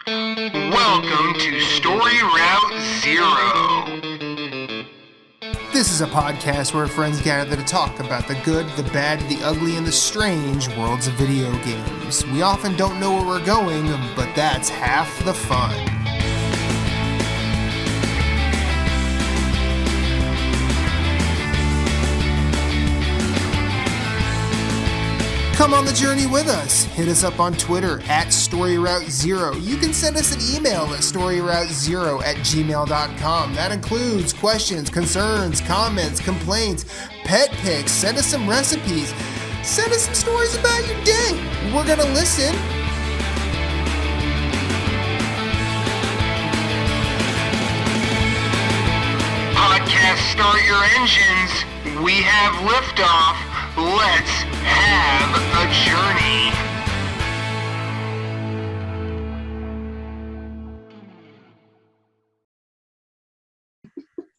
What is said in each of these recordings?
Welcome to Story Route Zero. This is a podcast where friends gather to talk about the good, the bad, the ugly, and the strange worlds of video games. We often don't know where we're going, but that's half the fun. Come on the journey with us. Hit us up on Twitter at StoryRoute0. You can send us an email at StoryRoute0@gmail.com. That includes questions, concerns, comments, complaints, pet pics. Send us some recipes. Send us some stories about your day. We're going to listen. Podcast, start your engines. We have liftoff. Let's have a journey.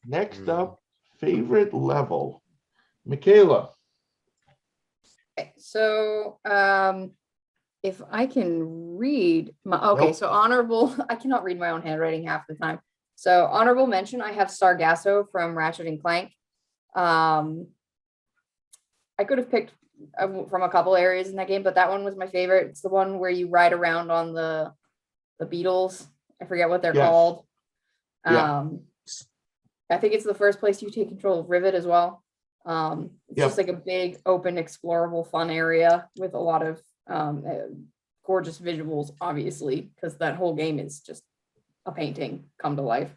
Next up, favorite level. Michaela. Okay, so if I can read my Nope. so honorable, I cannot read my own handwriting half the time. So honorable mention, I have Sargasso from Ratchet and Clank. I could have picked from a couple areas in that game, but that one was my favorite. It's the one where you ride around on the beetles. I forget what they're Yes. called. Yeah. I think it's the first place you take control of Rivet as well. It's Yep. just like a big, open, explorable, fun area with a lot of gorgeous visuals, obviously, because that whole game is just a painting come to life.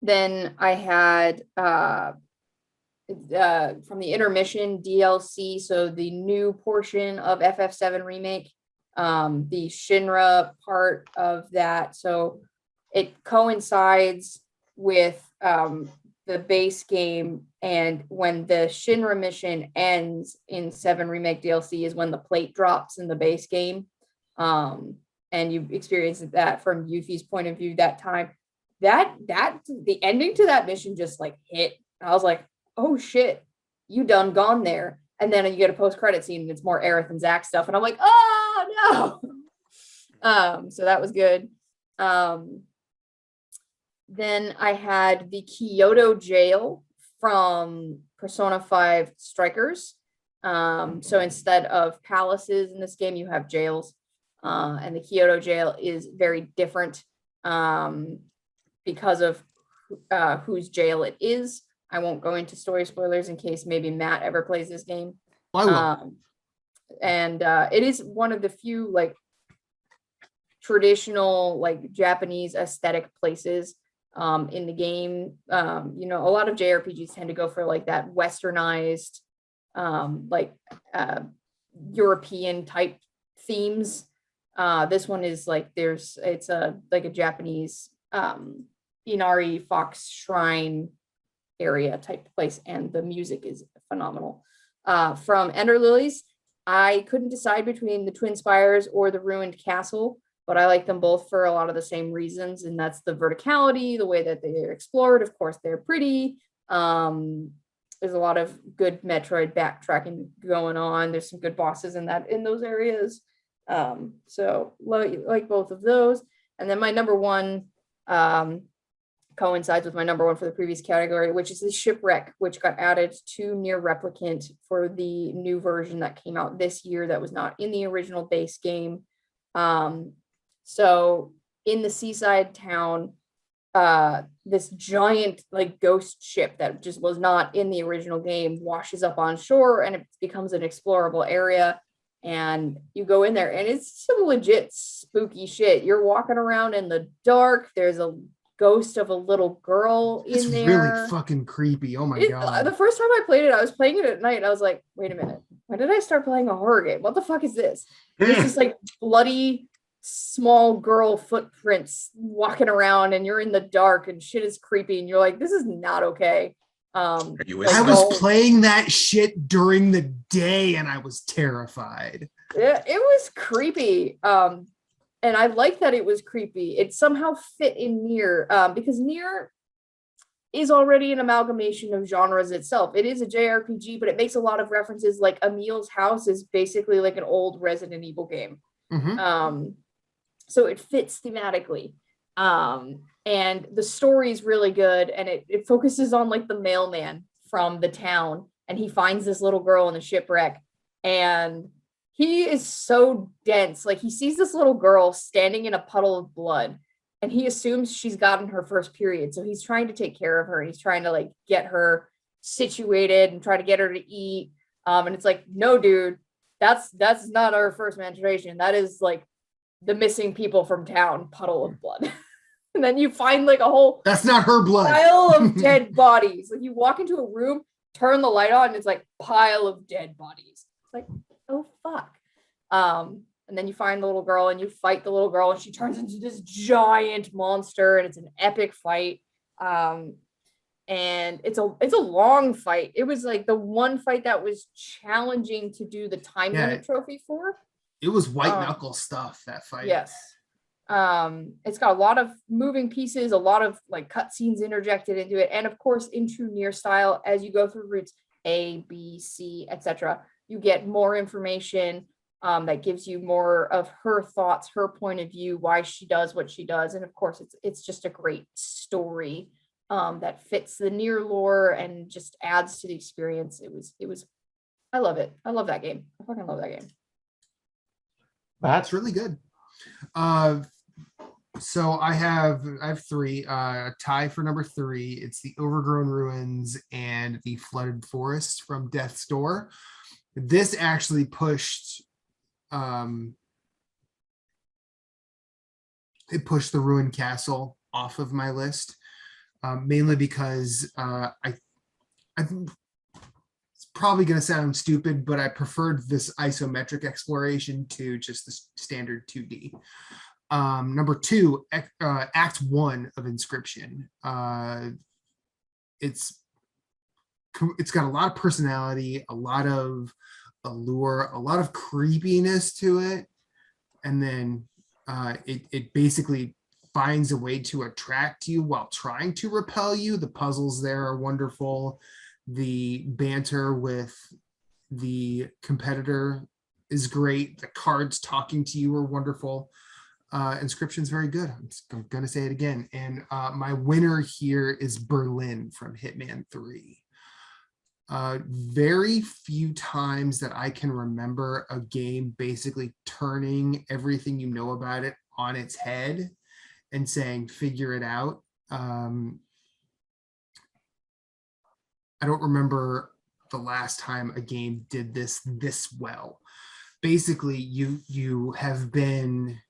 Then I had from the intermission DLC, so the new portion of FF7 Remake, the Shinra part of that. So it coincides with the base game, and when the Shinra mission ends in 7 Remake DLC is when the plate drops in the base game. And you experience that from Yuffie's point of view that time. That the ending to that mission just like hit. I was like, oh shit, you done gone there. And then you get a post-credit scene and it's more Aerith and Zack stuff. And I'm like, oh no. So that was good. Then I had the Kyoto Jail from Persona 5 Strikers. So instead of palaces in this game, you have jails. And the Kyoto Jail is very different because of whose jail it is. I won't go into story spoilers in case maybe Matt ever plays this game. I will. And it is one of the few like traditional like Japanese aesthetic places in the game. A lot of JRPGs tend to go for like that westernized European type themes. This one is like it's a Japanese Inari Fox Shrine area type place, and the music is phenomenal. From Ender Lilies, I couldn't decide between the Twin Spires or the Ruined Castle, but I like them both for a lot of the same reasons, and that's the verticality, the way that they're explored. Of course, they're pretty. There's a lot of good Metroid backtracking going on. There's some good bosses in those areas. So like both of those. And then my number one coincides with my number one for the previous category, which is the Shipwreck, which got added to Near Replicant for the new version that came out this year that was not in the original base game. So in the seaside town, this giant like ghost ship that just was not in the original game washes up on shore, and it becomes an explorable area. And you go in there and it's some legit spooky shit. You're walking around in the dark. There's a ghost of a little girl in It's there. really fucking creepy. Oh my God. The first time I played it, I was playing it at night. And I was like, wait a minute. When did I start playing a horror game? What the fuck is this? It's just like bloody small girl footprints walking around, and you're in the dark and shit is creepy. And you're like, this is not okay. I was playing that shit during the day and I was terrified. It was creepy. And I like that it was creepy. It somehow fit in Nier, because Nier is already an amalgamation of genres itself. It is a JRPG, but it makes a lot of references. Like Emil's house is basically like an old Resident Evil game. Mm-hmm. So it fits thematically. And the story is really good, and it focuses on like the mailman from the town, and he finds this little girl in the shipwreck, and he is so dense. Like he sees this little girl standing in a puddle of blood, and he assumes she's gotten her first period. So he's trying to take care of her. He's trying to like get her situated and try to get her to eat. And it's like, no, dude, that's not our first menstruation. That is like the missing people from town puddle of blood. And then you find like a whole That's not her blood. pile of dead bodies. Like you walk into a room, turn the light on, and it's like pile of dead bodies. It's like, oh fuck. And then you find the little girl and you fight the little girl, and she turns into this giant monster, and it's an epic fight. And it's a long fight. It was like the one fight that was challenging to do the time limit trophy for. It was white knuckle stuff, that fight. Yes. It's got a lot of moving pieces, a lot of like cutscenes interjected into it, and of course, in true Nier style, as you go through routes A, B, C, etc., you get more information that gives you more of her thoughts, her point of view, why she does what she does, and of course, it's just a great story that fits the Nier lore and just adds to the experience. It was. I love it. I love that game. I fucking love that game. That's really good. So I have 3, a tie for number 3. It's the Overgrown Ruins and the Flooded Forest from Death's Door. This actually pushed it pushed the Ruined Castle off of my list, mainly because I think it's probably going to sound stupid, but I preferred this isometric exploration to just the standard 2D. Number 2, Act 1 of Inscription. It's got a lot of personality, a lot of allure, a lot of creepiness to it, and then it basically finds a way to attract you while trying to repel you. The puzzles there are wonderful. The banter with the competitor is great. The cards talking to you are wonderful. Inscription's very good. I'm going to say it again. And my winner here is Berlin from Hitman 3. Very few times that I can remember a game basically turning everything you know about it on its head and saying, figure it out. I don't remember the last time a game did this well. Basically, you've been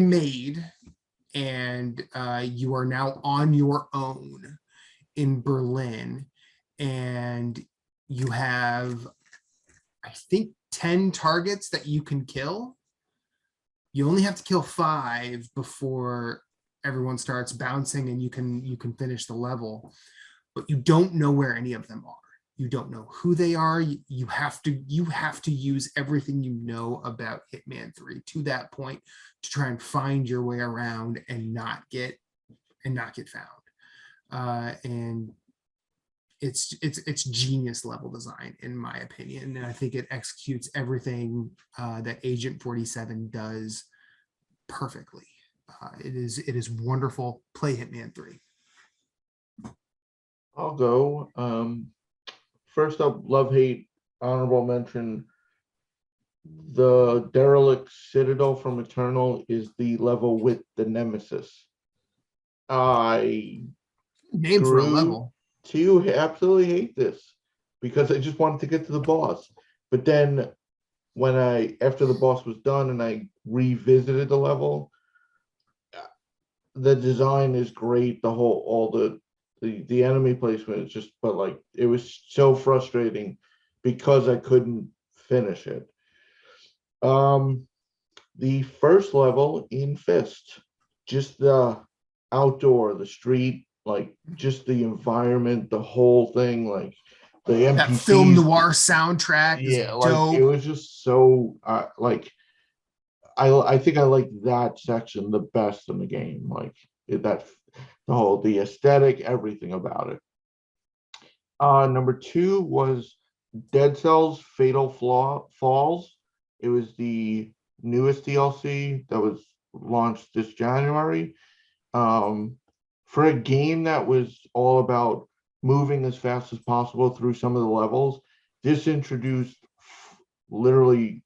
made, and you are now on your own in Berlin, and you have, I think, 10 targets that you can kill. You only have to kill 5 before everyone starts bouncing and you can finish the level, but you don't know where any of them are. You don't know who they are. You have to use everything you know about Hitman 3 to that point to try and find your way around and not get found. And it's genius level design, in my opinion, and I think it executes everything that Agent 47 does perfectly. It is wonderful. Play Hitman 3. I'll go. First up, love hate, honorable mention. The Derelict Citadel from Eternal is the level with the Nemesis. I Name for a level. To absolutely hate this because I just wanted to get to the boss. But then after the boss was done and I revisited the level, the design is great. The enemy placement is just, but like, it was so frustrating because I couldn't finish it. The first level in Fist, just the outdoor, the street, like just the environment, the whole thing, like the NPCs, that film noir soundtrack is dope. Like it was just so like I think I like that section the best in the game. Like the aesthetic, everything about it. Number 2 was Dead Cells Fatal Falls. It was the newest DLC that was launched this January. For a game that was all about moving as fast as possible through some of the levels, this introduced literally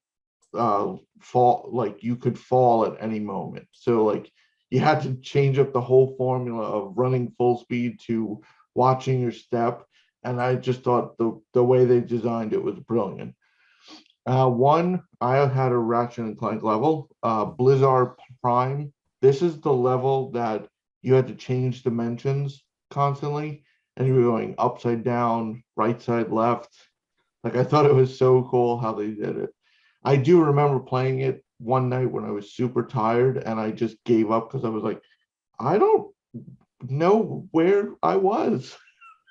fall, like you could fall at any moment. So like you had to change up the whole formula of running full speed to watching your step. And I just thought the way they designed it was brilliant. One, I had a Ratchet and Clank level, Blizzard Prime. This is the level that you had to change dimensions constantly, and you were going upside down, right side, left. Like I thought it was so cool how they did it. I do remember playing it one night when I was super tired, and I just gave up because I was like, I don't know where I was.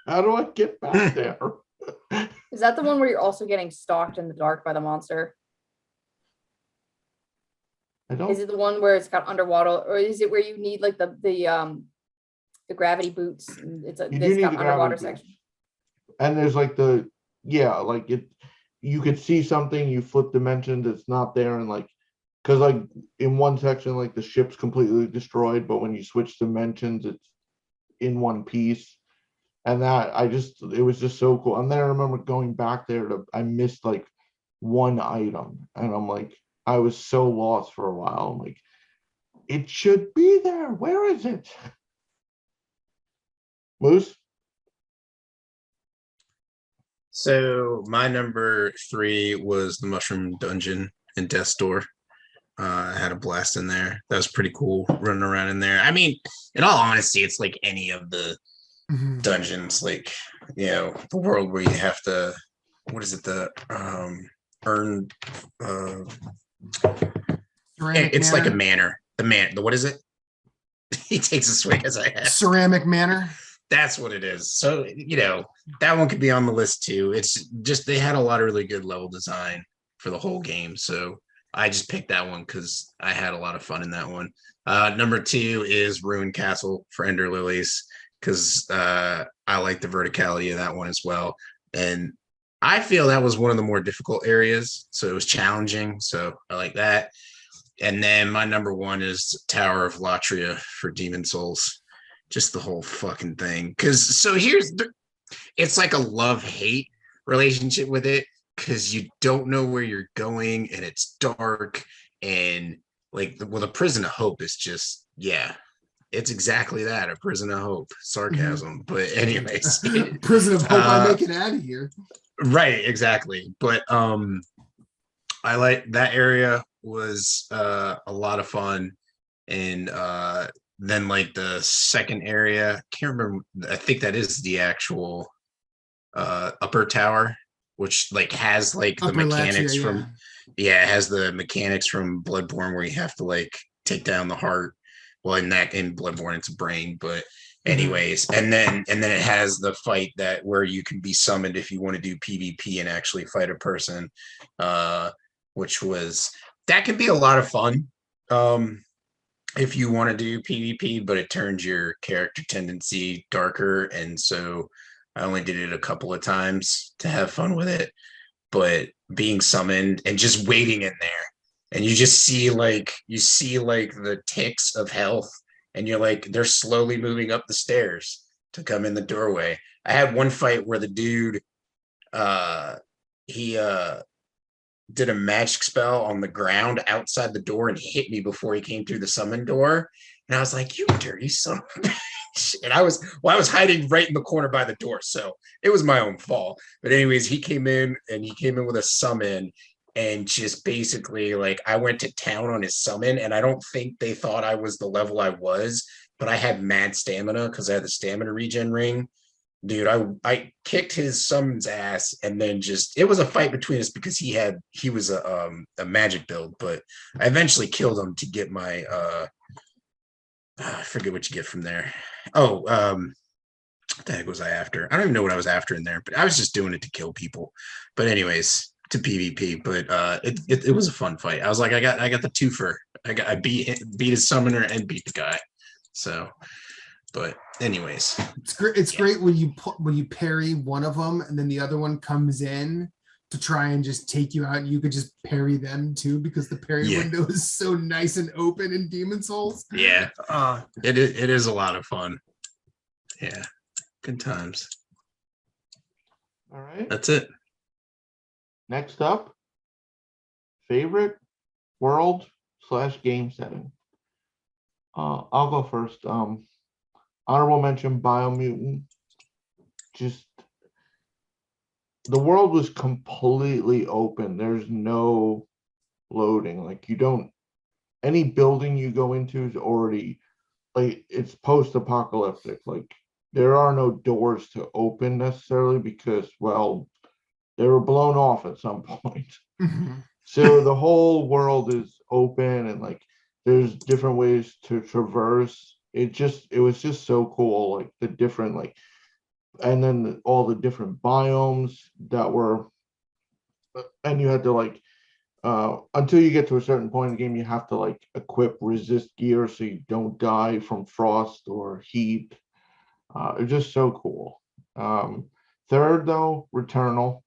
How do I get back there? Is that the one where you're also getting stalked in the dark by the monster? I don't. Is it the one where it's got underwater, or is it where you need like the gravity boots? And it's You do need got the underwater gravity boots. section. And there's like like it, you could see something, you flip dimensions, it's not there, and like, because like in one section, like the ship's completely destroyed, but when you switch dimensions, it's in one piece. And that it was just so cool. And then I remember going back there I missed like one item, and I'm like, I was so lost for a while. I'm like, it should be there. Where is it? Moose? So my number 3 was the Mushroom Dungeon in Death's Door. I had a blast in there. That was pretty cool running around in there. I mean, in all honesty, it's like any of the dungeons, like, you know, the world where you have to, what is it, the earn it's Manor? like a manor. The what is it? He takes a swing as I have. Ceramic Manor. That's what it is. So, you know, that one could be on the list too. It's just they had a lot of really good level design for the whole game. So I just picked that one because I had a lot of fun in that one. Number 2 is Ruined Castle for Ender Lilies, because I like the verticality of that one as well. And I feel that was one of the more difficult areas. So it was challenging. So I like that. And then my number 1 is Tower of Latria for Demon Souls. Just the whole fucking thing. Because so it's like a love-hate relationship with it, because you don't know where you're going, and it's dark, and like the Prison of Hope is just, yeah, it's exactly that, a prison of hope. Sarcasm. But anyways. Prison of Hope, I make it out of here. Right, exactly. But I like that area, was a lot of fun. And then like the second area, I can't remember, I think that is the actual upper tower, which like has like the Upper mechanics Latria, from it has the mechanics from Bloodborne, where you have to like take down the heart. Well, in Bloodborne it's a brain, but anyways, and then it has the fight that where you can be summoned if you want to do PvP and actually fight a person, which was, that can be a lot of fun if you want to do PvP, but it turns your character tendency darker, and so I only did it a couple of times to have fun with it. But being summoned and just waiting in there, and you just see like the ticks of health, and you're like, they're slowly moving up the stairs to come in the doorway. I had one fight where the dude he did a magic spell on the ground outside the door and hit me before he came through the summon door. And I was like, you dirty son of a bitch. And I was hiding right in the corner by the door. So it was my own fault. But anyways, he came in with a summon, and just basically like I went to town on his summon, and I don't think they thought I was the level I was, but I had mad stamina because I had the stamina regen ring. Dude, I kicked his summon's ass, and then it was a fight between us because he was a magic build, but I eventually killed him to get my I forget what you get from there. Oh, what the heck was I after? I don't even know what I was after in there, but I was just doing it to kill people. But anyways, to PvP, but it was a fun fight. I was like, I got the twofer. I beat his summoner and beat the guy. So, but anyways, It's great. It's great when you parry one of them and then the other one comes in to try and just take you out, and you could just parry them too because the parry window is so nice and open in Demon Souls. Yeah, it is a lot of fun. Yeah, good times. All right. That's it. Next up, favorite world / game setting. I'll go first. Honorable mention, Biomutant. Just the world was completely open. There's no loading. Like, you don't, any building you go into is already, like, it's post-apocalyptic. Like, there are no doors to open necessarily because, well, they were blown off at some point. So the whole world is open, and like there's different ways to traverse. It was just so cool, like the different, like, and then all the different biomes that were, and you had to like until you get to a certain point in the game, you have to like equip resist gear so you don't die from frost or heat. It's just so cool. Third though, Returnal.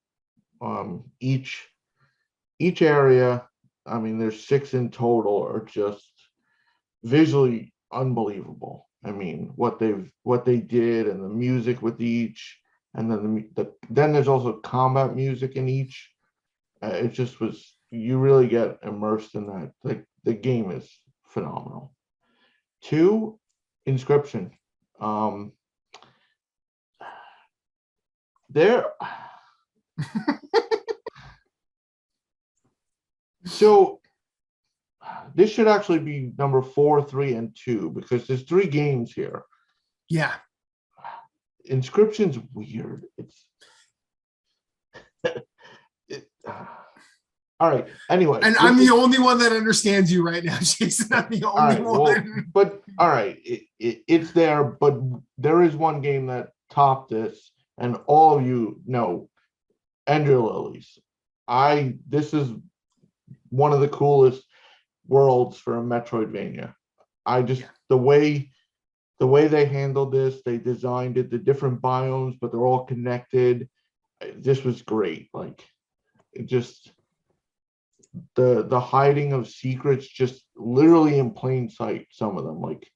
Each area, I mean, there's 6 in total, are just visually unbelievable. I mean, what they did, and the music with each, and then then there's also combat music in each. It just was, you really get immersed in that. Like, the game is phenomenal. 2, Inscription. There. So this should actually be number 4, 3, and 2 because there's 3 games here. Yeah. Inscription's weird. All right. Anyway. And I'm the only one that understands you right now, Jason. I'm the only one. Well, but all right, it's there, but there is one game that topped this, and all of you know, Ender Lilies. This is one of the coolest worlds for a Metroidvania. The way they handled this, they designed it, the different biomes, but they're all connected. This was great. Like, it just, the hiding of secrets, just literally in plain sight, some of them, like,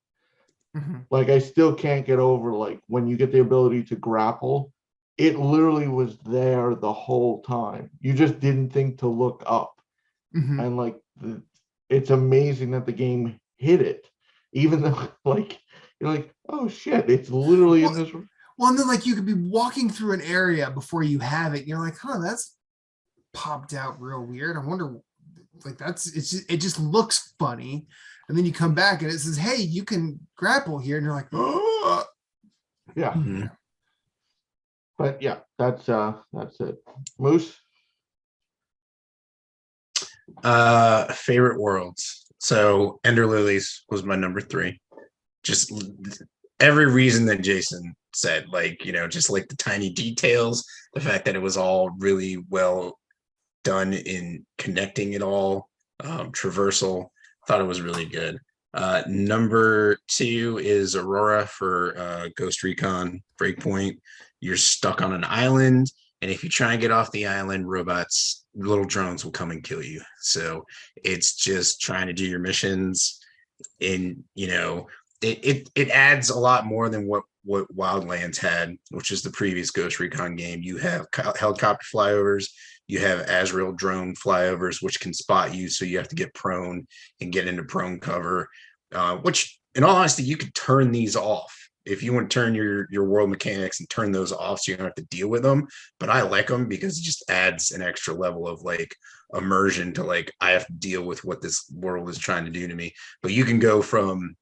like I still can't get over, like, when you get the ability to grapple, it literally was there the whole time. You just didn't think to look up. And like, it's amazing that the game hit it, even though, like, you're like, oh shit, it's literally in this. Well, and then like you could be walking through an area before you have it. And you're like, huh, that's popped out real weird. I wonder, like, it just looks funny. And then you come back and it says, hey, you can grapple here. And you're like, oh. Yeah. But yeah, that's it. Moose. Favorite worlds. So Ender Lilies was my number 3. Just every reason that Jason said, like, you know, just like the tiny details, the fact that it was all really well done in connecting it all, traversal. Thought it was really good. Number 2 is Aurora for Ghost Recon Breakpoint. You're stuck on an island, and if you try and get off the island, little drones will come and kill you. So it's just trying to do your missions. And, you know, it adds a lot more than what Wildlands had, which is the previous Ghost Recon game. You have helicopter flyovers, you have Azrael drone flyovers, which can spot you, so you have to get prone and get into prone cover, which, in all honesty, you could turn these off. If you want to turn your world mechanics and turn those off so you don't have to deal with them. But I like them because it just adds an extra level of like immersion to, like, I have to deal with what this world is trying to do to me. But you can go from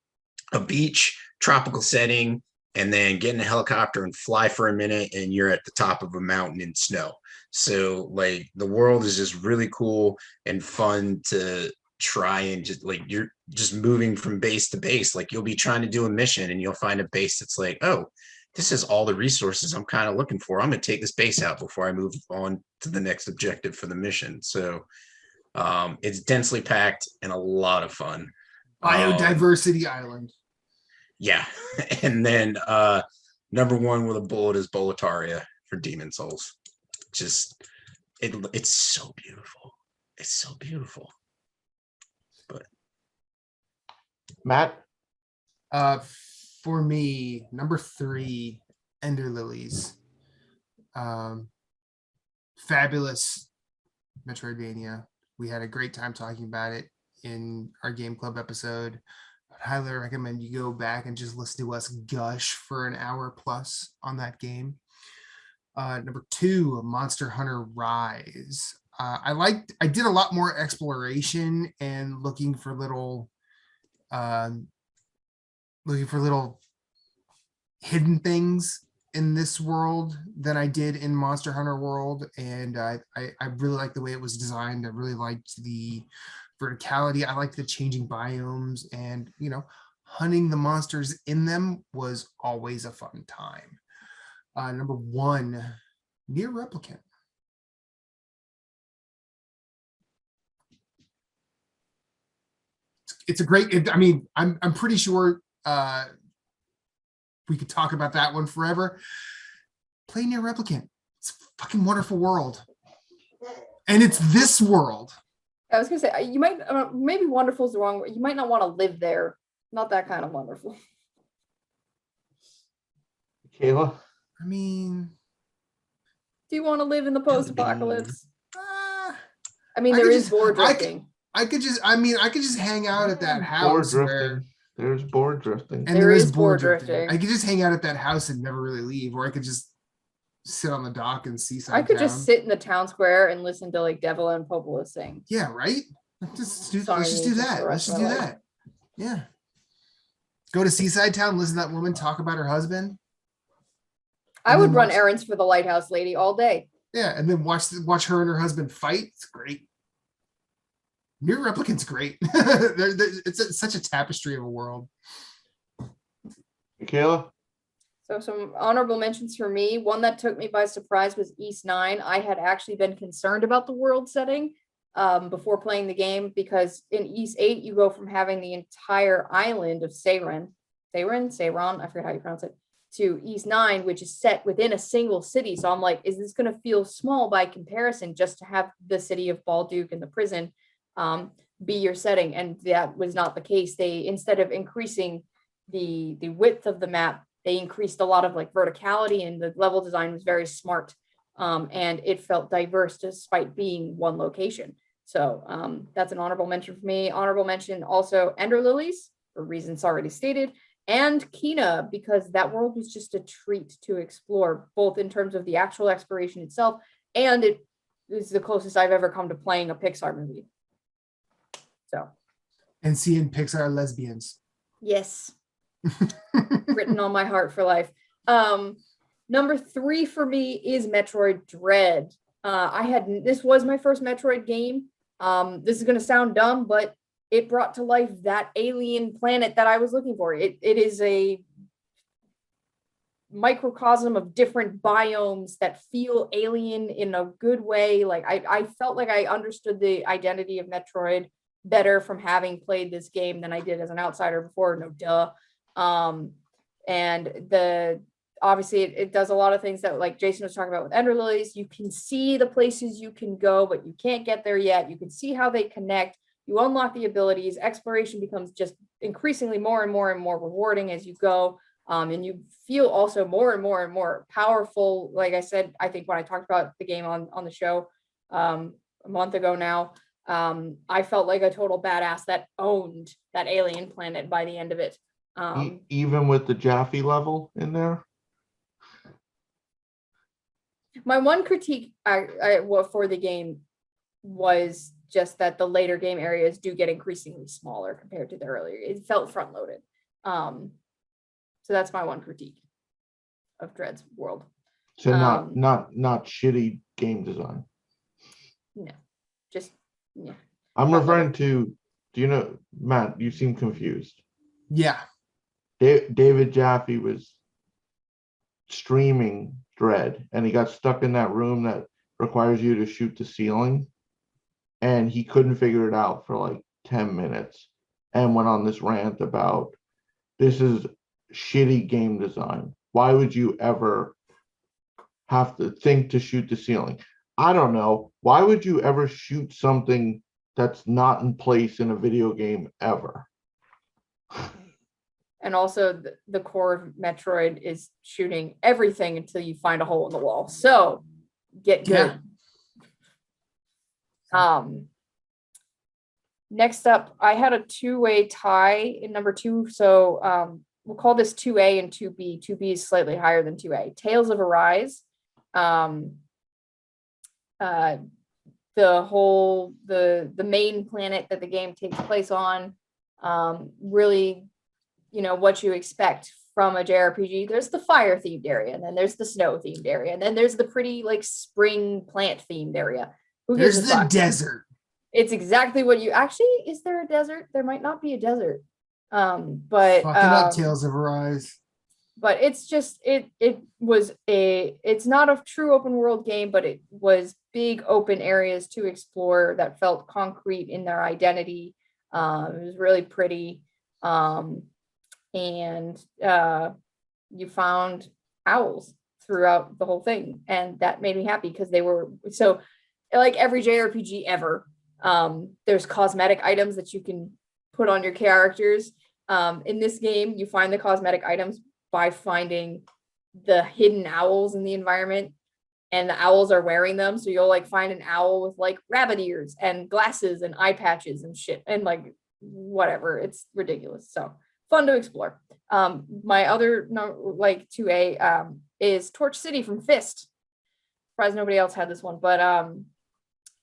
a beach, tropical setting, and then get in a helicopter and fly for a minute, and you're at the top of a mountain in snow. So, like, the world is just really cool and fun to try, and just, like, you're just moving from base to base. Like, you'll be trying to do a mission and you'll find a base that's like, oh, this is all the resources I'm kind of looking for. I'm going to take this base out before I move on to the next objective for the mission. So it's densely packed and a lot of fun. Biodiversity Island. Yeah. And then number 1 with a bullet is Boletaria for Demon Souls. Just, it's so beautiful. It's so beautiful. But Matt, For me, number 3, Ender Lilies. Fabulous Metroidvania. We had a great time talking about it in our Game Club episode. I'd highly recommend you go back and just listen to us gush for an hour plus on that game. Number 2, Monster Hunter Rise. I did a lot more exploration and looking for little hidden things in this world than I did in Monster Hunter World, and I really like the way it was designed. I really liked the verticality. I liked the changing biomes, and hunting the monsters in them was always a fun time. Number 1, Nier Replicant. It's a great. I'm pretty sure we could talk about that one forever. Play Nier Replicant. It's a fucking wonderful world, and it's this world. I was gonna say you might maybe wonderful is the wrong word. You might not want to live there. Not that kind of wonderful. Kayla. Do you want to live in the post-apocalypse? There there is board drifting. I could just hang out at that house. There's board drifting. And there is board drifting. I could just hang out at that house and never really leave, or I could just sit on the dock and Seaside I could Town. just sit in the town square and listen to like Devil and Popola sing. Yeah, right? Let's just do that. Yeah. Go to Seaside Town, listen to that woman talk about her husband. I would run errands for the lighthouse lady all day. Yeah, and then watch her and her husband fight. It's great. Nier Replicant's great. It's such a tapestry of a world. Michaela? So some honorable mentions for me. One that took me by surprise was East 9. I had actually been concerned about the world setting before playing the game, because in East 8, you go from having the entire island of Seiran, I forget how you pronounce it, to East 9, which is set within a single city. So I'm like, is this going to feel small by comparison just to have the city of Balduke and the prison be your setting? And that was not the case. They, instead of increasing the width of the map, they increased a lot of like verticality, and the level design was very smart. And it felt diverse despite being one location. So that's an honorable mention for me. Honorable mention also Ender Lilies, for reasons already stated, and Kina, because that world was just a treat to explore, both in terms of the actual exploration itself, and it is the closest I've ever come to playing a Pixar movie. So. And seeing Pixar lesbians. Yes. Written on my heart for life. Number 3 for me is Metroid Dread. This was my first Metroid game. This is going to sound dumb, but it brought to life that alien planet that I was looking for. It is a microcosm of different biomes that feel alien in a good way. Like I felt like I understood the identity of Metroid better from having played this game than I did as an outsider before. No duh. And obviously it does a lot of things that, like Jason was talking about with Ender Lilies. You can see the places you can go, but you can't get there yet. You can see how they connect. You unlock the abilities. Exploration becomes just increasingly more and more and more rewarding as you go. And you feel also more and more and more powerful. Like I said, I think when I talked about the game on the show a month ago now, I felt like a total badass that owned that alien planet by the end of it. Even with the Jaffe level in there? My one critique for the game was just that the later game areas do get increasingly smaller compared to the earlier. It felt front loaded. So that's my one critique of Dread's world. So not shitty game design. No, just yeah. I'm referring to, do you know, Matt, you seem confused. Yeah. David Jaffe was streaming Dread, and he got stuck in that room that requires you to shoot the ceiling, and he couldn't figure it out for like 10 minutes and went on this rant about, this is shitty game design. Why would you ever have to think to shoot the ceiling? I don't know. Why would you ever shoot something that's not in place in a video game ever? And also the core of Metroid is shooting everything until you find a hole in the wall. So get good. Next up, I had a two-way tie in number 2. So we'll call this 2A and 2B. 2B is slightly higher than 2A. Tales of Arise. The main planet that the game takes place on, really, what you expect from a JRPG. There's the fire themed area, and then there's the snow themed area, and then there's the pretty like spring plant themed area. There's the desert. It's exactly what you actually. Is there a desert? There might not be a desert. But fucking up Tales of Arise. But it's just it's not a true open world game, but it was big open areas to explore that felt concrete in their identity. It was really pretty. And you found owls throughout the whole thing, and that made me happy because they were so, like every JRPG ever, there's cosmetic items that you can put on your characters. In this game, you find the cosmetic items by finding the hidden owls in the environment, and the owls are wearing them. So you'll like find an owl with like rabbit ears and glasses and eye patches and shit, and like whatever. It's ridiculous. So fun to explore. My other like 2A is Torch City from Fist. Surprised nobody else had this one, but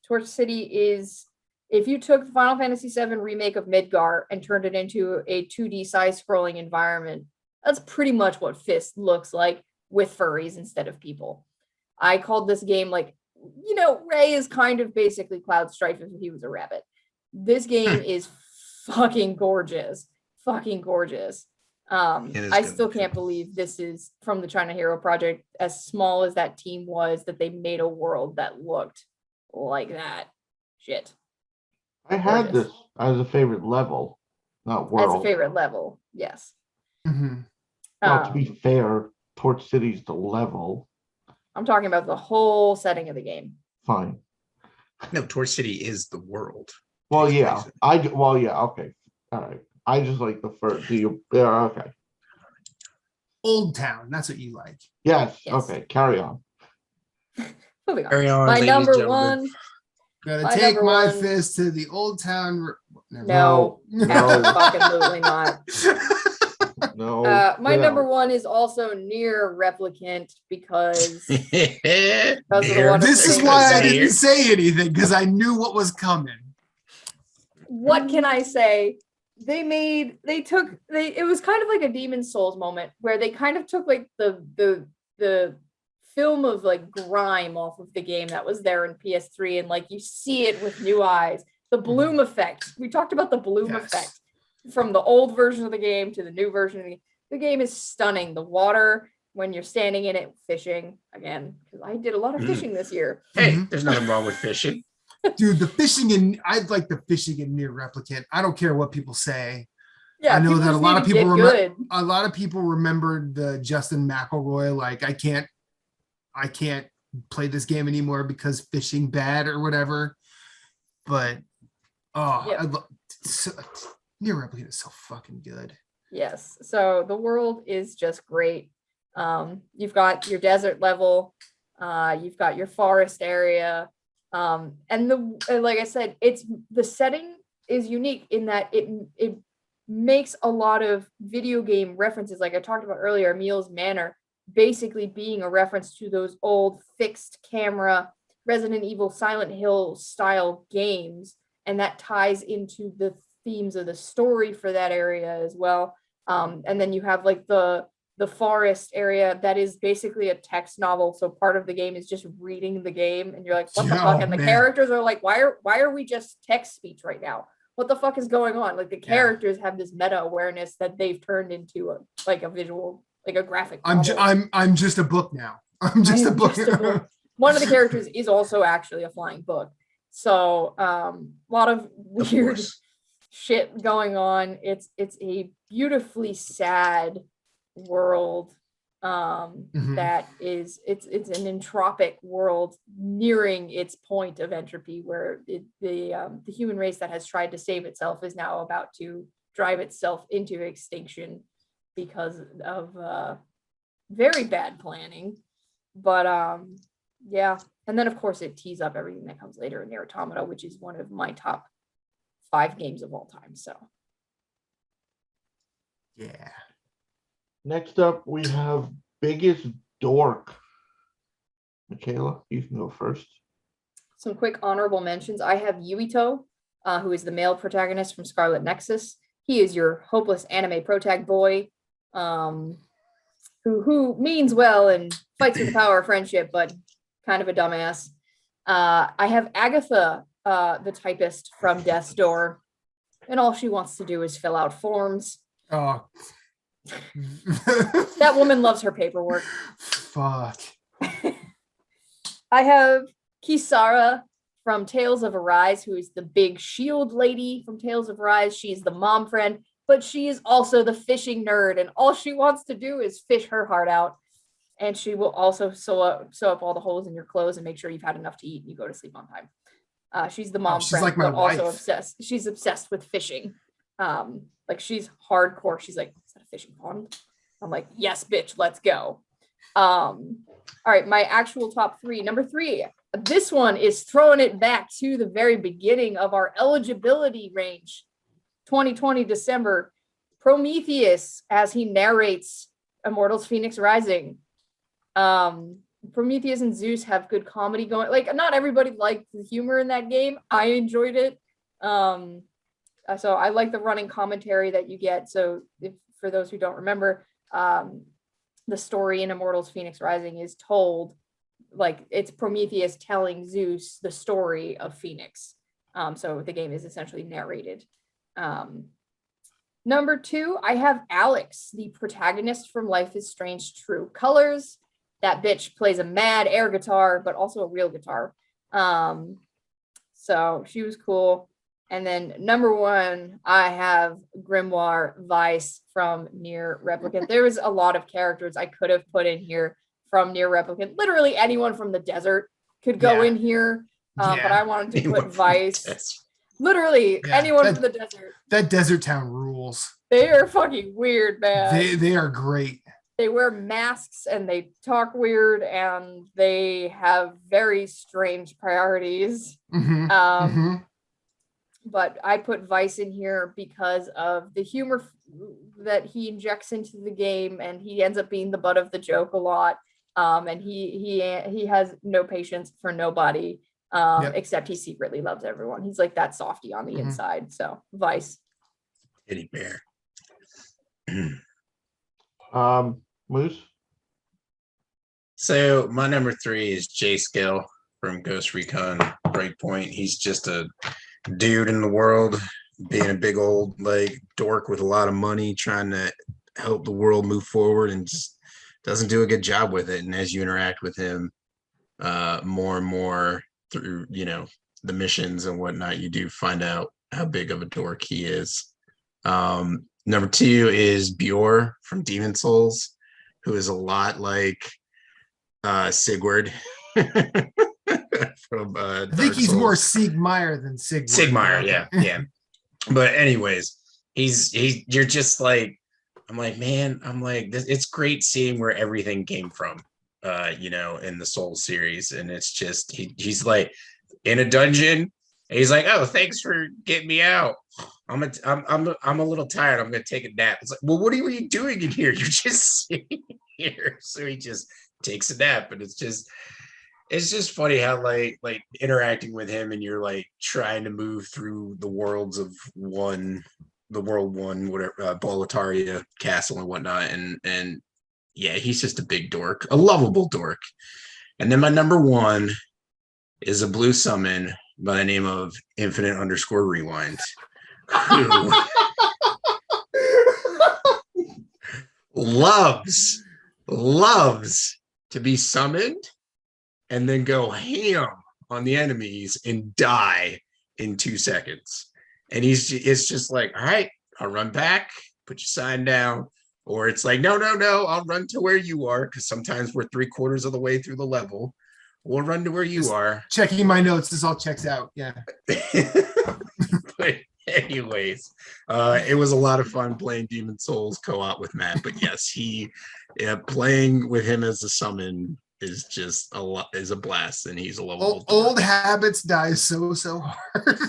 Torch City is, if you took the Final Fantasy VII remake of Midgar and turned it into a 2D side-scrolling environment, that's pretty much what Fist looks like with furries instead of people. I called this game like, Ray is kind of basically Cloud Strife if he was a rabbit. This game is fucking gorgeous. Fucking gorgeous. I still can't believe this is from the China Hero Project, as small as that team was, that they made a world that looked like that. Shit. I had this as a favorite level, not world. As a favorite level, yes. Mm-hmm. Well, to be fair, Torch City's the level. I'm talking about the whole setting of the game. Fine. No, Torch City is the world. Well, yeah. Okay. All right. I just like the first. Okay. Old Town. That's what you like. Yes. Okay. Carry on. Moving on. Carry on, My ladies number and gentlemen. one. Gotta My take number my one- fist to the Old Town. No, absolutely not. No. My number one is also Near Replicant because of the wonderful This is thing why I that- didn't say anything, because I knew what was coming. What can I say? It was kind of like a Demon's Souls moment where they kind of took like the film of like grime off of the game that was there in PS3, and like you see it with new eyes. The bloom effect. We talked about the bloom effect from the old version of the game to the new version of the game. The game is stunning. The water when you're standing in it fishing, again, because I did a lot of fishing this year. Hey, there's nothing wrong with fishing. Dude, I like the fishing in Near Replicant. I don't care what people say. Yeah, I know that a lot of people good. A lot of people remembered the Justin McElroy, like I can't play this game anymore because fishing bad or whatever. But Near Replicant is so fucking good. Yes. So the world is just great. You've got your desert level, you've got your forest area, and like I said, the setting is unique in that it makes a lot of video game references, like I talked about earlier. Emil's Manor basically being a reference to those old fixed camera Resident Evil, Silent Hill style games, and that ties into the themes of the story for that area as well. And then you have like the forest area that is basically a text novel. So part of the game is just reading the game, and you're like, what the fuck? And the characters are like, why are we just text speech right now? What the fuck is going on? Like the characters have this meta awareness that they've turned into a visual, like a graphic novel. I'm just a book now. I'm just a book. One of the characters is also actually a flying book. So a lot of weird shit going on. It's a beautifully sad world Mhm. that is it's an entropic world nearing its point of entropy, where the human race that has tried to save itself is now about to drive itself into extinction because of very bad planning. But yeah, and then of course it tees up everything that comes later in Nier Automata, which is one of my top 5 games of all time. So Yeah. Next up, we have biggest dork. Michaela, you can go first. some quick honorable mentions. I have Yuito, who is the male protagonist from Scarlet Nexus. He is your hopeless anime protag boy, who means well and fights with the power of friendship, but kind of a dumbass. I have Agatha, the typist from Death's Door, and all she wants to do is fill out forms. Oh. That woman loves her paperwork. Fuck. I have Kisara from Tales of Arise, who is the big shield lady from Tales of Arise. She's the mom friend, but she is also the fishing nerd, and all she wants to do is fish her heart out. And she will also sew up all the holes in your clothes and make sure you've had enough to eat and you go to sleep on time. She's the mom she's friend, like my but also wife. obsessed. She's obsessed with fishing. Like she's hardcore. She's like, is that a fishing pond? I'm like, yes, bitch, let's go. All right, my actual top 3. Number 3, this one is throwing it back to the very beginning of our eligibility range. 2020 December, Prometheus, as he narrates Immortals Phoenix Rising. Prometheus and Zeus have good comedy going. Like, not everybody liked the humor in that game. I enjoyed it. So I like the running commentary that you get. So for those who don't remember, the story in Immortals Phoenix Rising is told like it's Prometheus telling Zeus the story of Phoenix. So the game is essentially narrated. Number 2, I have Alex, the protagonist from Life is Strange True Colors. That bitch plays a mad air guitar, but also a real guitar. So she was cool. And then number 1, I have Grimoire Weiss from Nier Replicant. There was a lot of characters I could have put in here from Nier Replicant. Literally anyone from the desert could go in here. But I wanted to put Weiss. Literally anyone from the desert. That desert town rules. They are fucking weird, man. They are great. They wear masks and they talk weird and they have very strange priorities. But I put Weiss in here because of the humor that he injects into the game, and he ends up being the butt of the joke a lot. And he has no patience for nobody, except he secretly loves everyone. He's like that softy on the inside. So Weiss. Teddy bear. Moose. So my number 3 is Jay Skill from Ghost Recon Breakpoint. He's just a dude in the world, being a big old like dork with a lot of money, trying to help the world move forward, and just doesn't do a good job with it. And as you interact with him more and more through the missions and whatnot, you do find out how big of a dork he is. Number 2 is Bjor from Demon Souls, who is a lot like Sigurd. From I think he's more Siegmeyer than Sigurd. Siegmeyer, yeah. But anyways, you're just like, I'm like, man, it's great seeing where everything came from, in the Soul series. And it's just, he's like in a dungeon and he's like, oh, thanks for getting me out. I'm a little tired. I'm going to take a nap. It's like, well, what are you doing in here? You're just sitting here. So he just takes a nap, and it's just funny how like interacting with him, and you're like trying to move through the worlds of world one, whatever, Boletaria Castle and whatnot. And yeah, he's just a big dork, a lovable dork. And then my number 1 is a blue summon by the name of Infinite_Rewind, who loves to be summoned and then go ham on the enemies and die in 2 seconds. And it's just like, all right, I'll run back, put your sign down, Or it's like, no, I'll run to where you are, because sometimes we're 3/4 of the way through the level. We'll run to where you Just are. Checking my notes. This all checks out. Yeah. But anyways, it was a lot of fun playing Demon Souls co-op with Matt. But yes, playing with him as a summon is just is a blast, and he's a lovable Old dork. habits die so hard.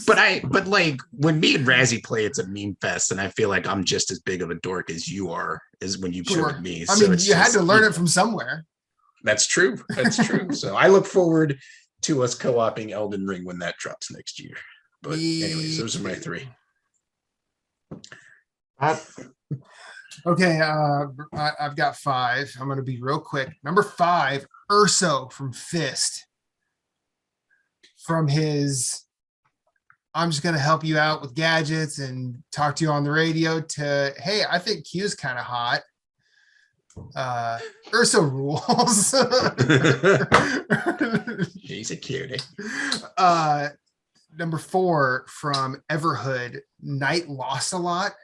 But like when me and Razzie play, it's a meme fest, and I feel like I'm just as big of a dork as you are as when you play with me. I So mean, it's you had just, to learn it from somewhere. That's true. So I look forward to us co-oping Elden Ring when that drops next year. But anyways, those are my 3. Okay, I've got 5. I'm going to be real quick. Number 5, Urso from Fist. From his, I'm just going to help you out with gadgets and talk to you on the radio, to, hey, I think Q's kind of hot. Urso rules. He's a cutie. Number 4 from Everhood, Night Lost a Lot.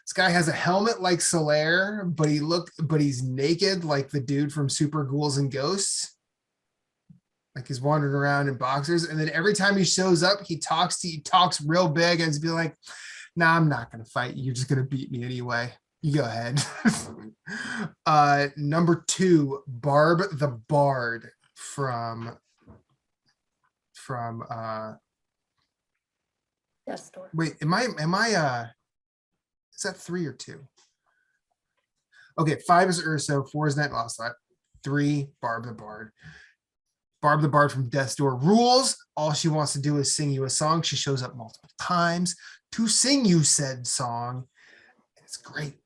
This guy has a helmet like Solaire, but he's naked like the dude from Super Ghouls and Ghosts. Like he's wandering around in boxers, and then every time he shows up, he talks real big and he's be like, "Nah, I'm not gonna fight you. You're just gonna beat me anyway. You go ahead." Number 2, Barb the Bard from Death's Door. wait, am I is that 3 or 2? Okay, 5 is Urso, 4 is Night Lost Lot, 3, Barb the Bard. Barb the Bard from Death's Door rules. All she wants to do is sing you a song. She shows up multiple times to sing you said song. It's great.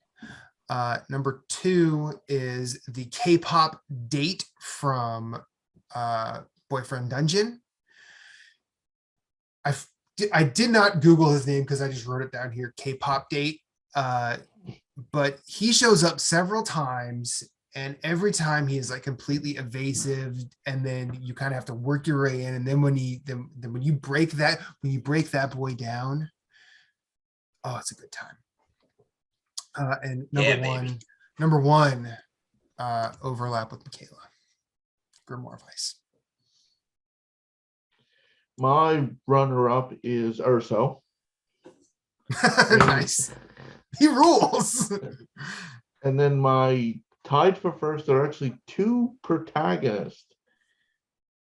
Number 2 is the K-pop date from Boyfriend Dungeon. I did not Google his name because I just wrote it down here, K-pop date. But he shows up several times, and every time he is like completely evasive, and then you kind of have to work your way in. And then when you break that boy down, oh, it's a good time. And number one, overlap with Michaela, Grimoire of Ice. My runner-up is Urso. Nice. He rules. And then my tied for first are actually 2 protagonists.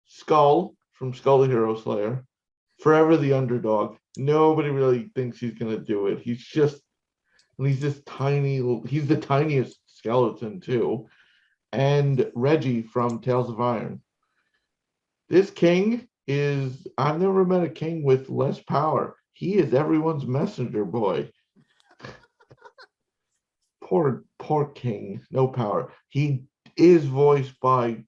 Skull from Skull the Hero Slayer. Forever the underdog. Nobody really thinks he's going to do it. He's this tiny, he's the tiniest skeleton too. And Reggie from Tales of Iron. This king I've never met a king with less power. He is everyone's messenger boy. Poor king, no power. He is voiced by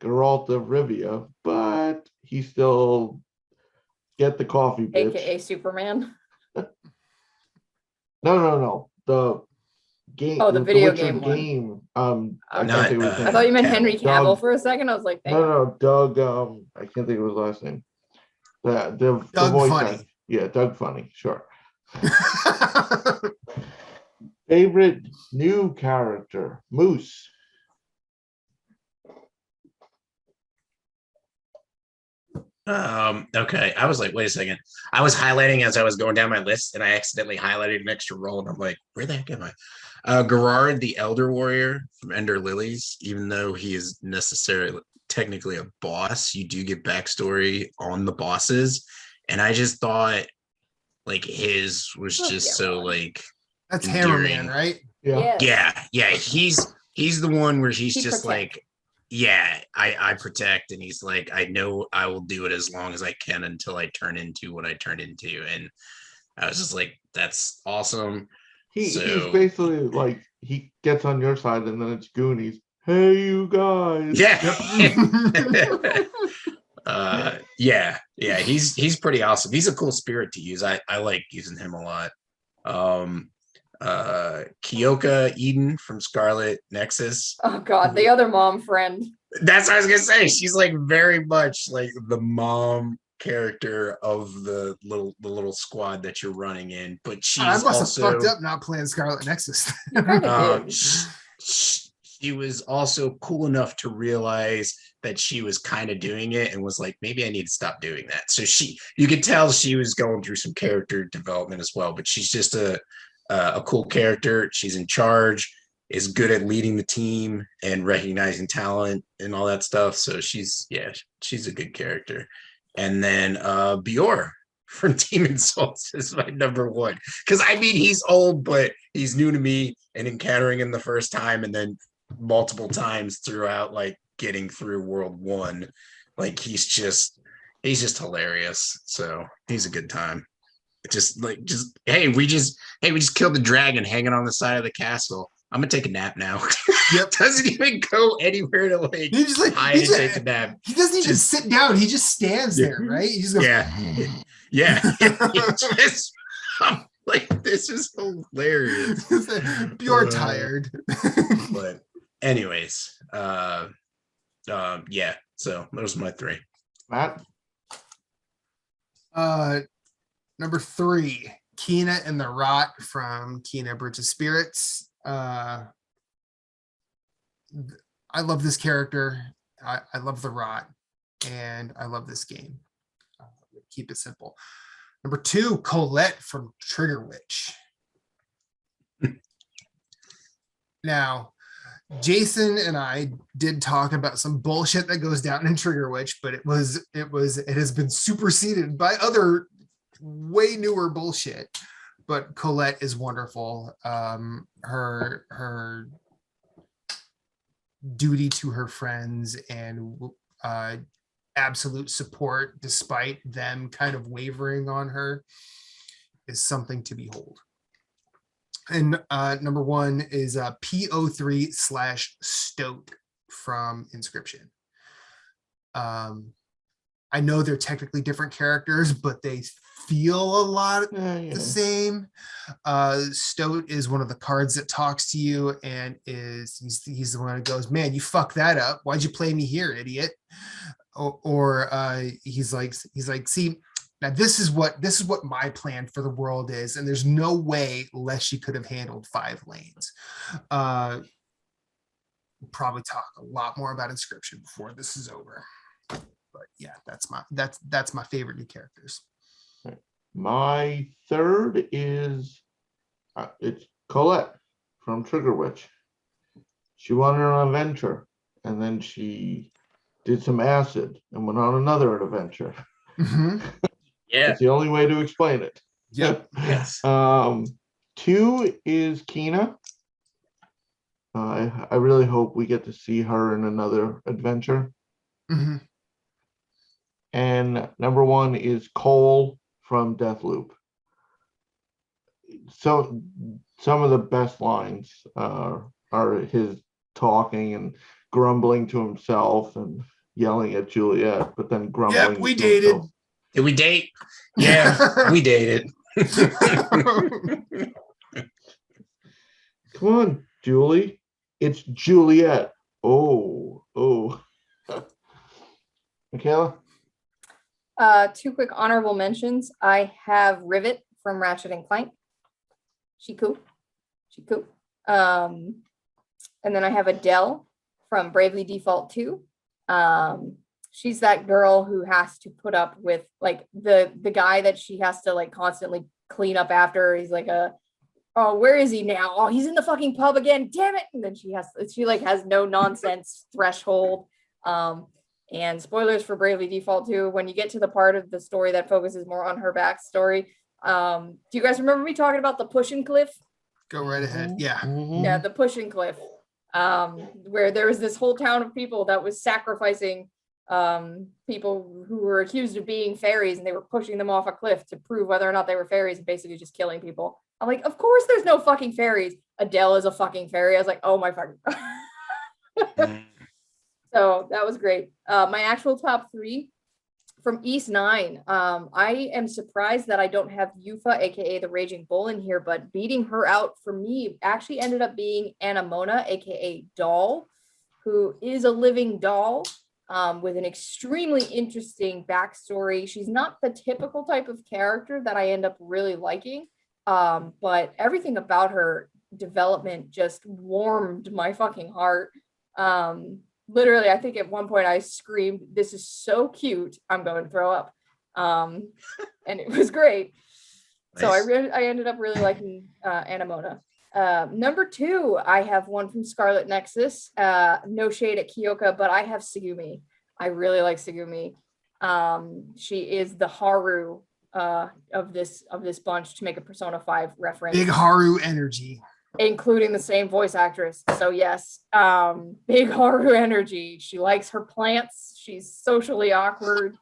Geralt of Rivia, but he still get the coffee bitch. AKA Superman. No. The game. Oh, the video Witcher game one. game. Okay. can't think of his I name. thought you meant Henry Cavill Doug. for a second. I was like, No, Doug. I can't think of his last name. The Doug voice Funny. actor. Yeah, Doug Funny. Sure. Favorite new character, Moose. Okay. I was like, wait a second. I was highlighting as I was going down my list, and I accidentally highlighted an extra role, and I'm like, where the heck am I? Gerard, the Elder Warrior from Ender Lilies. Even though he is necessarily technically a boss, you do get backstory on the bosses, and I just thought like his was just so like That's endearing. Hammerman, right? Yeah. Yeah. He's the one where he's He just protect. like, yeah, I protect, and he's like, I know I will do it as long as I can until I turn into what I turn into. And I was just like, that's awesome. He's basically like, he gets on your side and then it's Goonies. Hey, you guys. Yeah. Yeah, he's pretty awesome. He's a cool spirit to use. I like using him a lot. Kyoka Eden from Scarlet Nexus. oh God, the other mom friend. That's what I was gonna say. She's like very much like the mom character of the little squad that you're running in, but I she's must also have fucked up not playing Scarlet Nexus. You kind of did. she was also cool enough to realize that she was kind of doing it and was like, maybe I need to stop doing that. So you could tell she was going through some character development as well, but she's just a cool character. She's in charge, is good at leading the team and recognizing talent and all that stuff. So she's a good character. And then Bior from Demon Souls is my number one. Because I mean, he's old, but he's new to me, and encountering him the first time and then multiple times throughout, like getting through World 1. Like he's just hilarious. So he's a good time. Hey, we just killed the dragon hanging on the side of the castle. I'm gonna take a nap now. Yep. Doesn't even go anywhere to like He just hide and take a nap. He doesn't even sit down. He just stands there, right? He just goes, Yeah. I'm like, this is hilarious. You're tired. But anyways, yeah. So those are my three. Matt? Number 3, Kina and the Rot from Kina Bridge of Spirits. I love this character. I love the Rot, and I love this game. Keep it simple. Number 2, Colette from Trigger Witch. Now, Jason and I did talk about some bullshit that goes down in Trigger Witch, but it has been superseded by other way newer bullshit. But Colette is wonderful. Her duty to her friends and absolute support despite them kind of wavering on her is something to behold. And number 1 is PO3/Stoat from Inscription. I know they're technically different characters, but they feel a lot the same. Stoat is one of the cards that talks to you, and he's the one that goes, "Man, you fucked that up. Why'd you play me here, idiot?" Or he's like, "See, now this is what my plan for the world is, and there's no way Leshy could have handled 5 lanes." We'll probably talk a lot more about Inscription before this is over. But yeah, that's my favorite new characters. My third is it's Colette from Trigger Witch. She went on an adventure, and then she did some acid and went on another adventure. Mm-hmm. Yeah, It's the only way to explain it. Yep. yes. 2 is Kina. I really hope we get to see her in another adventure. Mm-hmm. And number 1 is Cole from Deathloop. So some of the best lines are his talking and grumbling to himself and yelling at Juliet, but then grumbling. Yep, we to dated. himself. Did we date? Yeah, we dated. Come on, Julie. It's Juliet. Oh. Michaela? 2 quick honorable mentions. I have Rivet from Ratchet and Clank. She cool. And then I have Adele from Bravely Default 2. She's that girl who has to put up with like the guy that she has to like constantly clean up after. He's like oh, where is he now? Oh, he's in the fucking pub again. Damn it. And then she has no nonsense threshold. And spoilers for Bravely Default 2, when you get to the part of the story that focuses more on her backstory. Do you guys remember me talking about the pushing cliff? Go right ahead. Yeah. Yeah, the pushing cliff. Where there was this whole town of people that was sacrificing people who were accused of being fairies, and they were pushing them off a cliff to prove whether or not they were fairies and basically just killing people. I'm like, of course there's no fucking fairies. Adele is a fucking fairy. I was like, oh my fucking. So that was great. My actual top 3 from East 9. I am surprised that I don't have Yufa, aka the Raging Bull, in here, but beating her out for me actually ended up being Anamona, aka Doll, who is a living doll. with an extremely interesting backstory. She's not the typical type of character that I end up really liking, but everything about her development just warmed my fucking heart. Literally, I think at one point I screamed, "This is so cute, I'm going to throw up." And it was great. So Nice. I ended up really liking Anemona. Number 2, I have one from Scarlet Nexus. No shade at Kyoka, but I have Segumi. I really like Segumi. She is the Haru of this bunch, to make a Persona 5 reference. Big Haru energy. Including the same voice actress. So yes, big Haru energy. She likes her plants. She's socially awkward.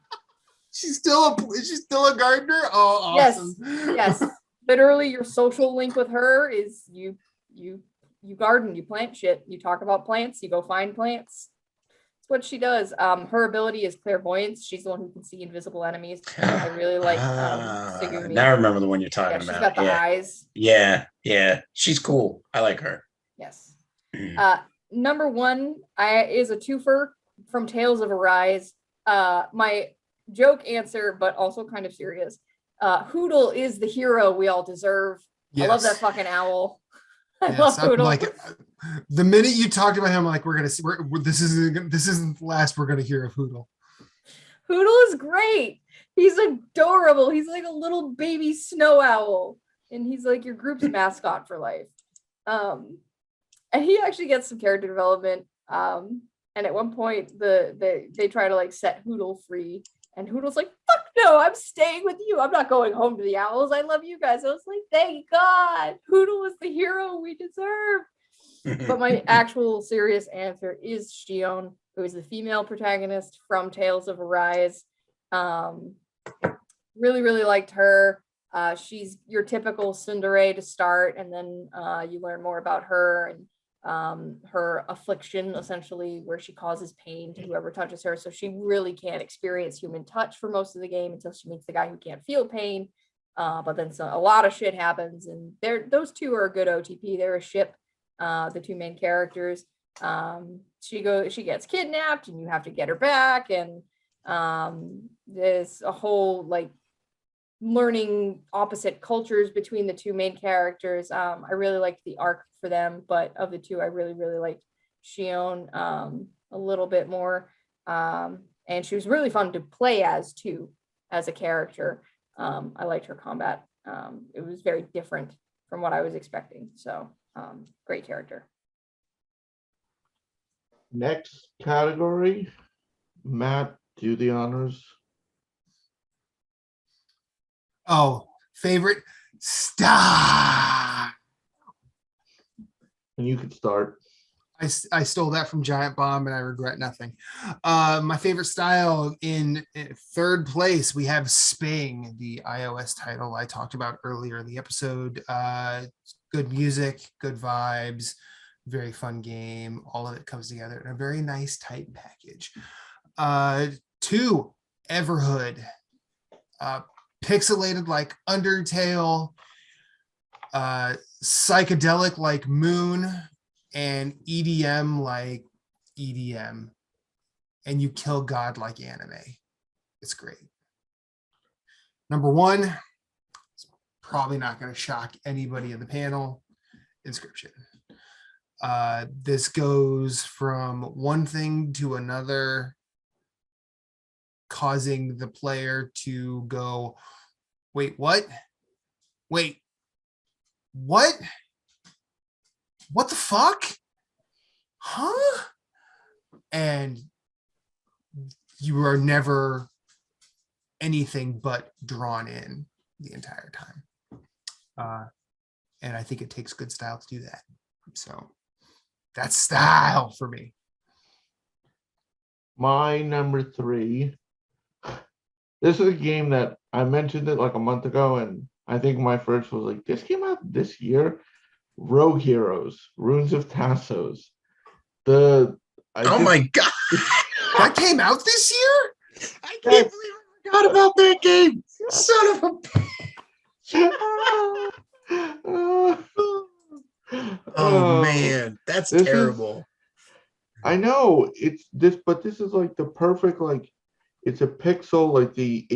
Is she still a gardener? Oh, awesome. Yes. Literally, your social link with her is you garden, you plant shit, you talk about plants, you go find plants. That's what she does. Her ability is clairvoyance. She's the one who can see invisible enemies. I really like Segumi. Now I remember the one you're talking She's about. got the eyes. Yeah. She's cool. I like her. Yes. Number 1 is a twofer from Tales of Arise. My joke answer, but also kind of serious. Hootle is the hero we all deserve. Yes. I love that fucking owl. I love Hootle. Like, the minute you talked about him, like, we're gonna see. This isn't the last we're gonna hear of Hootle. Hootle is great. He's adorable. He's like a little baby snow owl, and he's like your group's mascot for life. And he actually gets some character development. And at one point, they try to like set Hootle free, and Hootle's like, "Fuck no, I'm staying with you. I'm not going home to the owls. I love you guys." I was like, thank God, Hootle is the hero we deserve. But my actual serious answer is Shion, who is the female protagonist from Tales of Arise. Really, really liked her. She's your typical tsundere to start, and then you learn more about her and her affliction, essentially, where she causes pain to whoever touches her. So she really can't experience human touch for most of the game until she meets the guy who can't feel pain. But then a lot of shit happens, and those two are a good OTP. They're a ship, the two main characters. She gets kidnapped, and you have to get her back, and there's a whole like learning opposite cultures between the two main characters. I really liked the arc for them, but of the two, I really, really liked Shion a little bit more. And she was really fun to play as too, as a character. I liked her combat. It was very different from what I was expecting. So great character. Next category, Matt, do the honors. Oh, favorite style. And you could start. I stole that from Giant Bomb, and I regret nothing. My favorite style in third place, we have Sping, the iOS title I talked about earlier in the episode. Good music, good vibes, very fun game. All of it comes together in a very nice, tight package. 2, Everhood. Pixelated like Undertale, psychedelic like Moon, and EDM like EDM. And you kill God like anime. It's great. Number 1, it's probably not going to shock anybody in the panel, Inscription. This goes from one thing to another, causing the player to go, wait, what? Wait, what? What the fuck? Huh? And you are never anything but drawn in the entire time. And I think it takes good style to do that. So that's style for me. My number 3. This is a game that I mentioned it like a month ago, and I think my first was like, this came out this year. Rogue Heroes, Runes of Tassos. Oh my God. That came out this year? I can't believe I forgot about that game. Son of a Oh man, that's terrible. I know it's this, but this is like the perfect, like it's a pixel, like the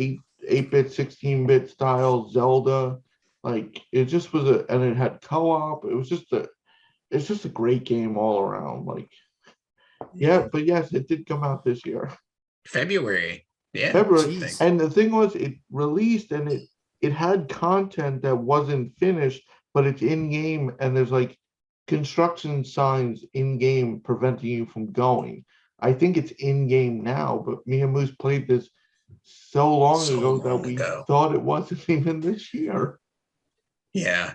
8-bit, 16-bit style Zelda. Like it just was and it had co-op. It's just a great game all around. Like, yeah, but yes, it did come out this year. February. Yeah. February. Jeez. And the thing was, it released and it had content that wasn't finished, but it's in game, and there's like construction signs in game preventing you from going. I think it's in game now, but me and Moose played this so long So ago that long we ago. thought it wasn't even this year. Yeah.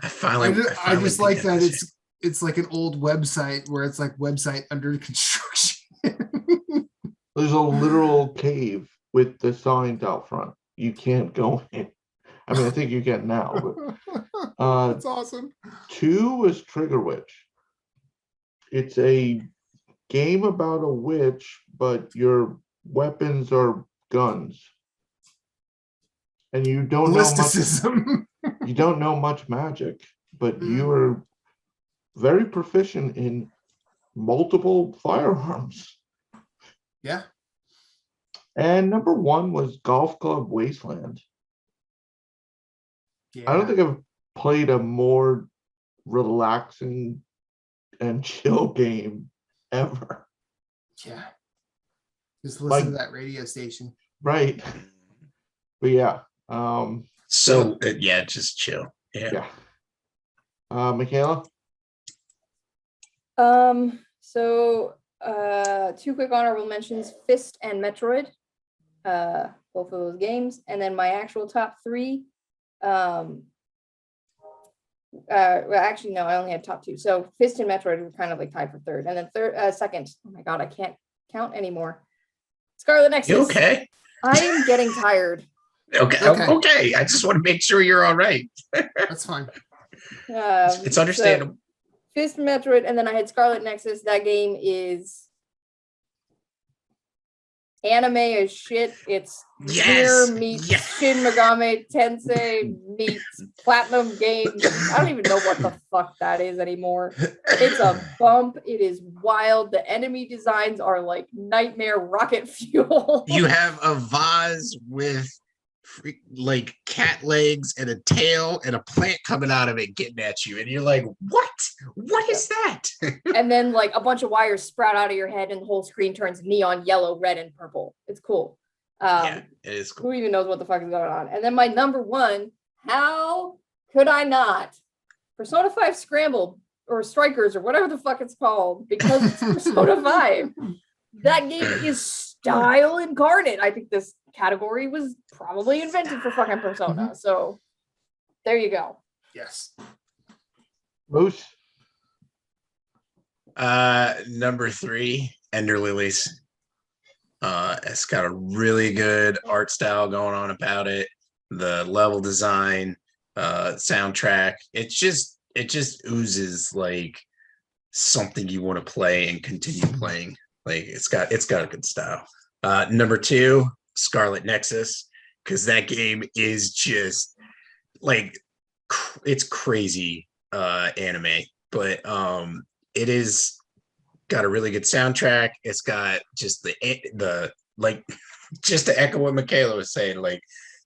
I I finally just beat like it that this it's like an old website where it's like website under construction. There's a literal cave with the signs out front. You can't go in. I mean, I think you can now, but That's awesome. 2 is Trigger Witch. It's a game about a witch, but your weapons are guns. And you don't know much. Mysticism. You don't know much magic, but you Mhm. are very proficient in multiple firearms. Yeah. And number 1 was Golf Club Wasteland. I don't Yeah. think I've played a more relaxing and chill game ever. Yeah. Just listen Like, to that radio station. right. But yeah. So yeah, just chill. Yeah. Yeah. Michaela? So two quick honorable mentions: Fist and Metroid. Both of those games, and then my actual top three. Well, actually, no, I only had top two. So Fist and Metroid were kind of like tied for third, and then second. Oh my god, I can't count anymore. Scarlet Nexus. You okay? I am getting tired. Okay. I just want to make sure you're all right. That's fine. It's understandable. So Fist, Metroid, and then I had Scarlet Nexus. That game is anime as shit. It's Yes. Nier meets Yes. Shin Megami Tensei meets Platinum Games. I don't even know what the fuck that is anymore. It's a bump. It is wild. The enemy designs are like nightmare rocket fuel. You have a vase with like cat legs and a tail and a plant coming out of it getting at you, and you're like, what is that? And then like a bunch of wires sprout out of your head and the whole screen turns neon yellow, red, and purple. It's cool. Yeah, it is cool. Who even knows what the fuck is going on? And then my number one, how could I not? Persona 5 Scramble or Strikers or whatever the fuck it's called, because it's Persona 5. That game is style incarnate. I think this category was probably invented for fucking Persona. So there you go. Yes. Moose? Number 3, Ender Lilies. It's got a really good art style going on about it. The level design, soundtrack. It just oozes like something you want to play and continue playing. Like it's got a good style. Number 2, Scarlet Nexus, because that game is just like it's crazy anime, but it is got a really good soundtrack. It's got just the like just to echo what Michaela was saying, like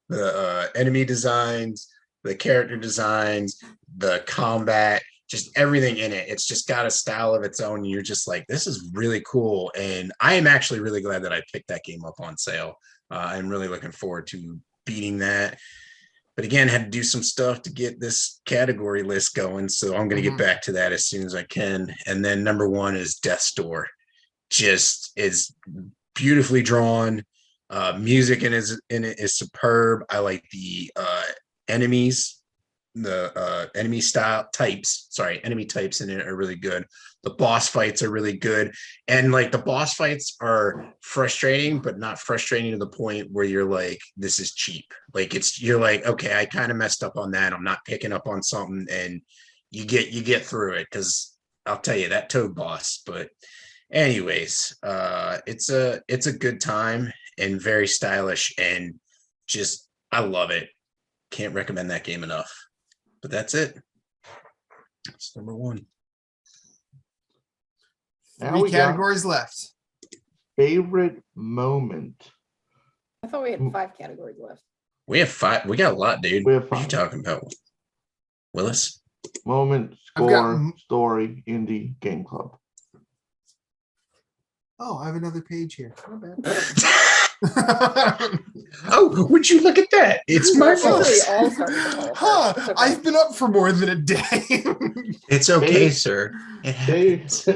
the enemy designs, the character designs, the combat, just everything in it. It's just got a style of its own. You're just like, this is really cool. And I am actually really glad that I picked that game up on sale. I'm really looking forward to beating that. But again, had to do some stuff to get this category list going. So I'm going to get back to that as soon as I can. And then number 1 is Death's Door. Just is beautifully drawn. Music in it is superb. I like the enemies. The enemy types in it are really good. The boss fights are really good, and like the boss fights are frustrating, but not frustrating to the point where you're like, this is cheap. Like you're like, okay, I kind of messed up on that, I'm not picking up on something, and you get through it. Because I'll tell you, that Toad boss. But anyways, it's a good time and very stylish, and just I love it. Can't recommend that game enough. But that's it. That's number 1. Now 3 we got categories left. favorite moment. I thought we had 5 categories left. We have 5. We got a lot, dude. We have What you 5. talking about, Willis? Moment, I've got score, story, indie, game club. Oh, I have another page here. Not bad. Oh, would you look at that? It's my Actually, fault. all started to fall apart. Huh, It's okay. I've been up for more than a day. It's okay, Hey. sir. It Hey, happens.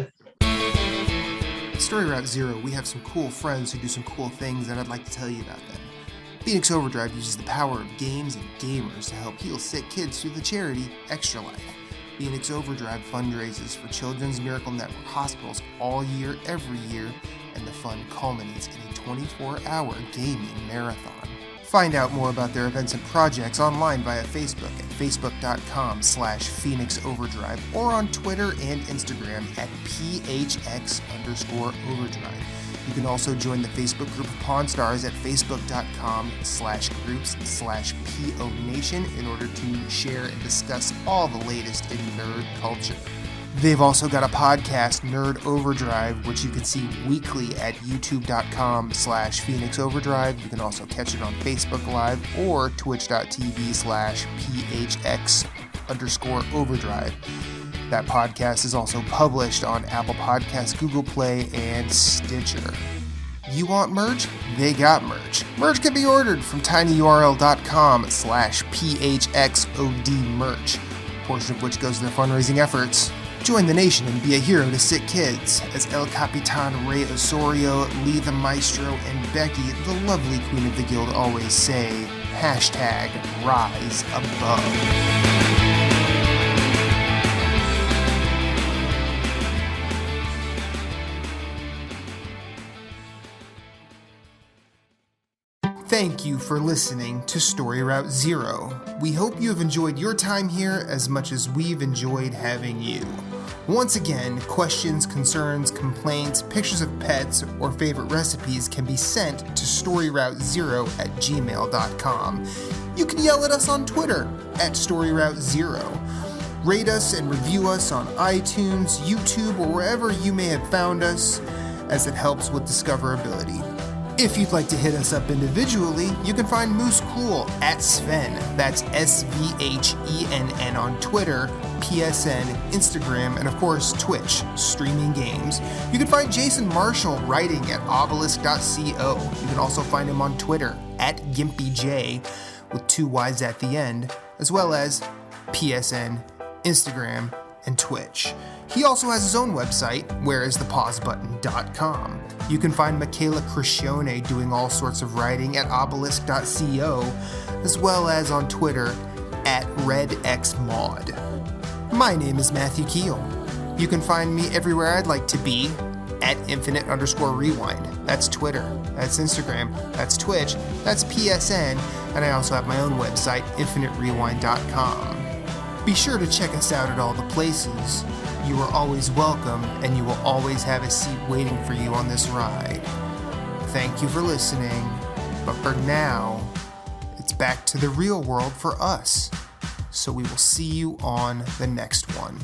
Story Route Zero, we have some cool friends who do some cool things, and I'd like to tell you about them. Phoenix Overdrive uses the power of games and gamers to help heal sick kids through the charity Extra Life. Phoenix Overdrive fundraises for Children's Miracle Network hospitals all year, every year, and the fund culminates in a 24-hour gaming marathon. Find out more about their events and projects online via Facebook at facebook.com/Phoenix Overdrive or on Twitter and Instagram at PHX_Overdrive. You can also join the Facebook group of Pawn Stars at facebook.com/groups/PO Nation in order to share and discuss all the latest in nerd culture. They've also got a podcast, Nerd Overdrive, which you can see weekly at youtube.com/Phoenix Overdrive. You can also catch it on Facebook Live or twitch.tv/PHX_Overdrive. That podcast is also published on Apple Podcasts, Google Play, and Stitcher. You want merch? They got merch. Merch can be ordered from tinyurl.com/PHXODmerch, a portion of which goes to their fundraising efforts. Join the nation and be a hero to sick kids, as El Capitan Ray Osorio, Lee the Maestro, and Becky, the lovely queen of the guild, always say, #Rise Above. Thank you for listening to Story Route Zero. We hope you have enjoyed your time here as much as we've enjoyed having you. Once again, questions, concerns, complaints, pictures of pets, or favorite recipes can be sent to storyroute0@gmail.com. You can yell at us on Twitter at StoryRoute0. Rate us and review us on iTunes, YouTube, or wherever you may have found us, as it helps with discoverability. If you'd like to hit us up individually, you can find Moose Cool at Sven, that's SVHENN on Twitter, PSN, Instagram, and of course Twitch, streaming games. You can find Jason Marshall writing at obelisk.co. You can also find him on Twitter at GimpyJ with 2 Y's at the end, as well as PSN, Instagram, and Twitch. He also has his own website, whereisthepausebutton.com. You can find Michaela Crescione doing all sorts of writing at obelisk.co, as well as on Twitter at RedXMod. My name is Matthew Keel. You can find me everywhere I'd like to be at infinite_rewind. That's Twitter, that's Instagram, that's Twitch, that's PSN, and I also have my own website, infiniterewind.com. Be sure to check us out at all the places. You are always welcome, and you will always have a seat waiting for you on this ride. Thank you for listening, but for now, it's back to the real world for us. So we will see you on the next one.